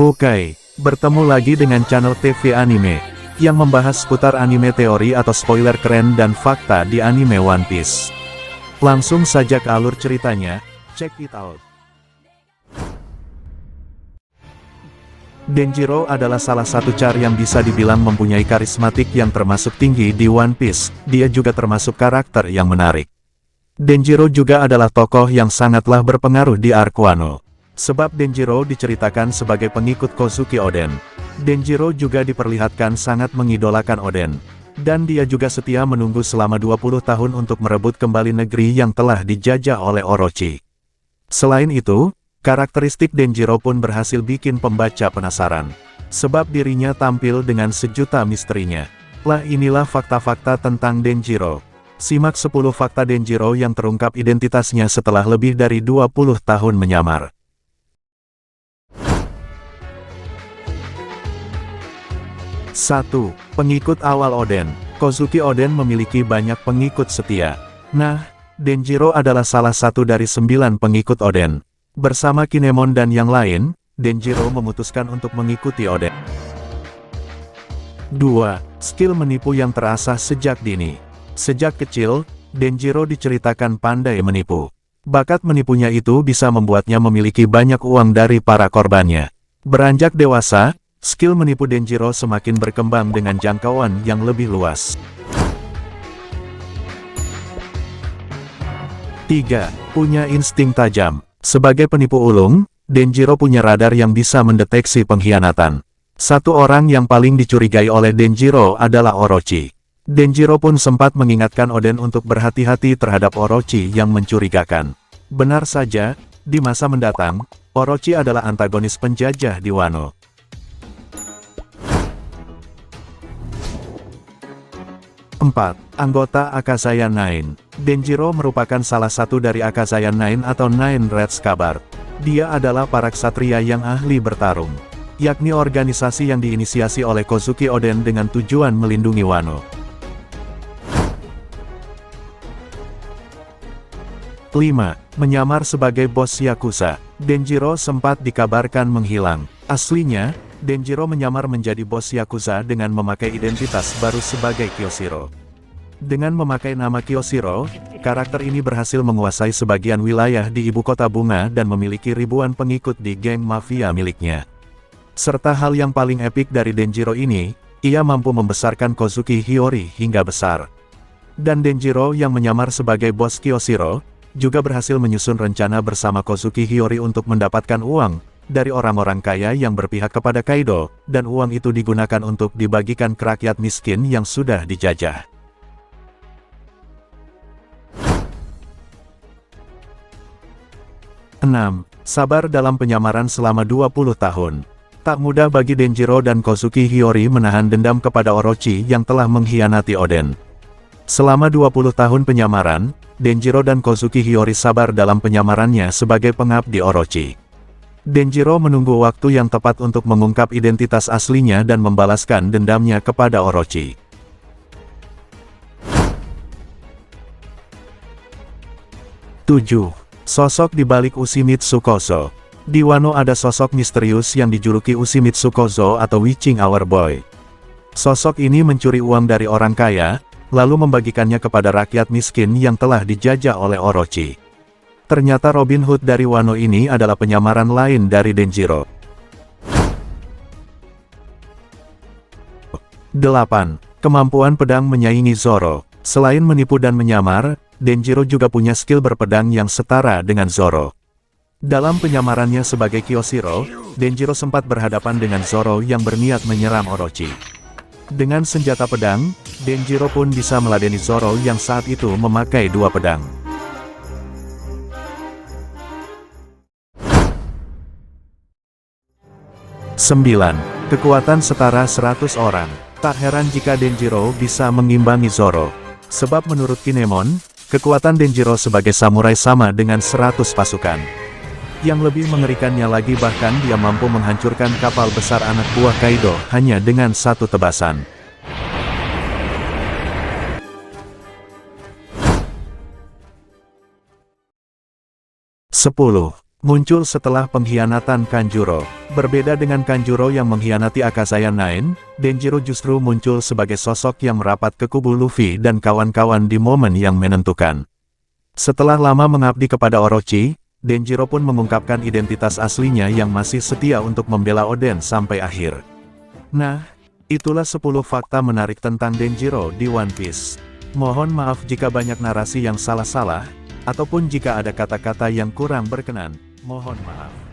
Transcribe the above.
Oke, bertemu lagi dengan channel TV Anime, yang membahas seputar anime teori atau spoiler keren dan fakta di anime One Piece. Langsung saja ke alur ceritanya, check it out. Denjiro adalah salah satu char yang bisa dibilang mempunyai karismatik yang termasuk tinggi di One Piece, dia juga termasuk karakter yang menarik. Denjiro juga adalah tokoh yang sangatlah berpengaruh di arc Wano. Sebab Denjiro diceritakan sebagai pengikut Kozuki Oden. Denjiro juga diperlihatkan sangat mengidolakan Oden. Dan dia juga setia menunggu selama 20 tahun untuk merebut kembali negeri yang telah dijajah oleh Orochi. Selain itu, karakteristik Denjiro pun berhasil bikin pembaca penasaran. Sebab dirinya tampil dengan sejuta misterinya. Lah inilah fakta-fakta tentang Denjiro. Simak 10 fakta Denjiro yang terungkap identitasnya setelah lebih dari 20 tahun menyamar. 1. Pengikut awal Oden. Kozuki Oden memiliki banyak pengikut setia. Nah, Denjiro adalah salah satu dari 9 pengikut Oden. Bersama Kinemon dan yang lain, Denjiro memutuskan untuk mengikuti Oden. 2. Skill menipu yang terasah sejak dini. Sejak kecil, Denjiro diceritakan pandai menipu. Bakat menipunya itu bisa membuatnya memiliki banyak uang dari para korbannya. Beranjak dewasa, skill menipu Denjiro semakin berkembang dengan jangkauan yang lebih luas. 3. Punya insting tajam. Sebagai penipu ulung, Denjiro punya radar yang bisa mendeteksi pengkhianatan. Satu orang yang paling dicurigai oleh Denjiro adalah Orochi. Denjiro pun sempat mengingatkan Oden untuk berhati-hati terhadap Orochi yang mencurigakan. Benar saja, di masa mendatang, Orochi adalah antagonis penjajah di Wano. 4. Anggota Akazaya Nine. Denjiro merupakan salah satu dari Akazaya Nine atau Nine Red Scabbard. Dia adalah para ksatria yang ahli bertarung, yakni organisasi yang diinisiasi oleh Kozuki Oden dengan tujuan melindungi Wano. 5. Menyamar sebagai bos Yakuza. Denjiro sempat dikabarkan menghilang. Aslinya, Denjiro menyamar menjadi bos Yakuza dengan memakai identitas baru sebagai Kyoshiro. Dengan memakai nama Kyoshiro, karakter ini berhasil menguasai sebagian wilayah di ibu kota bunga dan memiliki ribuan pengikut di geng mafia miliknya. Serta hal yang paling epik dari Denjiro ini, ia mampu membesarkan Kozuki Hiyori hingga besar. Dan Denjiro yang menyamar sebagai bos Kyoshiro, juga berhasil menyusun rencana bersama Kozuki Hiyori untuk mendapatkan uang dari orang-orang kaya yang berpihak kepada Kaido, dan uang itu digunakan untuk dibagikan ke rakyat miskin yang sudah dijajah. 6. Sabar dalam penyamaran selama 20 tahun. Tak mudah bagi Denjiro dan Kozuki Hiyori menahan dendam kepada Orochi yang telah mengkhianati Oden. Selama 20 tahun penyamaran, Denjiro dan Kozuki Hiyori sabar dalam penyamarannya sebagai pengabdi Orochi. Denjiro menunggu waktu yang tepat untuk mengungkap identitas aslinya dan membalaskan dendamnya kepada Orochi. 7. Sosok di balik Ushimitsu Kozo. Di Wano ada sosok misterius yang dijuluki Ushimitsu Kozo atau Witching Hour Boy. Sosok ini mencuri uang dari orang kaya, lalu membagikannya kepada rakyat miskin yang telah dijajah oleh Orochi. Ternyata Robin Hood dari Wano ini adalah penyamaran lain dari Denjiro. 8. Kemampuan pedang menyaingi Zoro. Selain menipu dan menyamar, Denjiro juga punya skill berpedang yang setara dengan Zoro. Dalam penyamarannya sebagai Kyoshiro, Denjiro sempat berhadapan dengan Zoro yang berniat menyerang Orochi. Dengan senjata pedang, Denjiro pun bisa meladeni Zoro yang saat itu memakai 2 pedang. 9. Kekuatan setara 100 orang. Tak heran jika Denjiro bisa mengimbangi Zoro. Sebab menurut Kinemon, kekuatan Denjiro sebagai samurai sama dengan 100 pasukan. Yang lebih mengerikannya lagi bahkan dia mampu menghancurkan kapal besar anak buah Kaido hanya dengan satu tebasan. 10. muncul setelah pengkhianatan Kanjuro. Berbeda dengan Kanjuro yang mengkhianati Akazaya 9, Denjiro justru muncul sebagai sosok yang merapat ke kubu Luffy dan kawan-kawan di momen yang menentukan. Setelah lama mengabdi kepada Orochi, Denjiro pun mengungkapkan identitas aslinya yang masih setia untuk membela Oden sampai akhir. Nah, itulah 10 fakta menarik tentang Denjiro di One Piece. Mohon maaf jika banyak narasi yang salah-salah, ataupun jika ada kata-kata yang kurang berkenan, mohon maaf.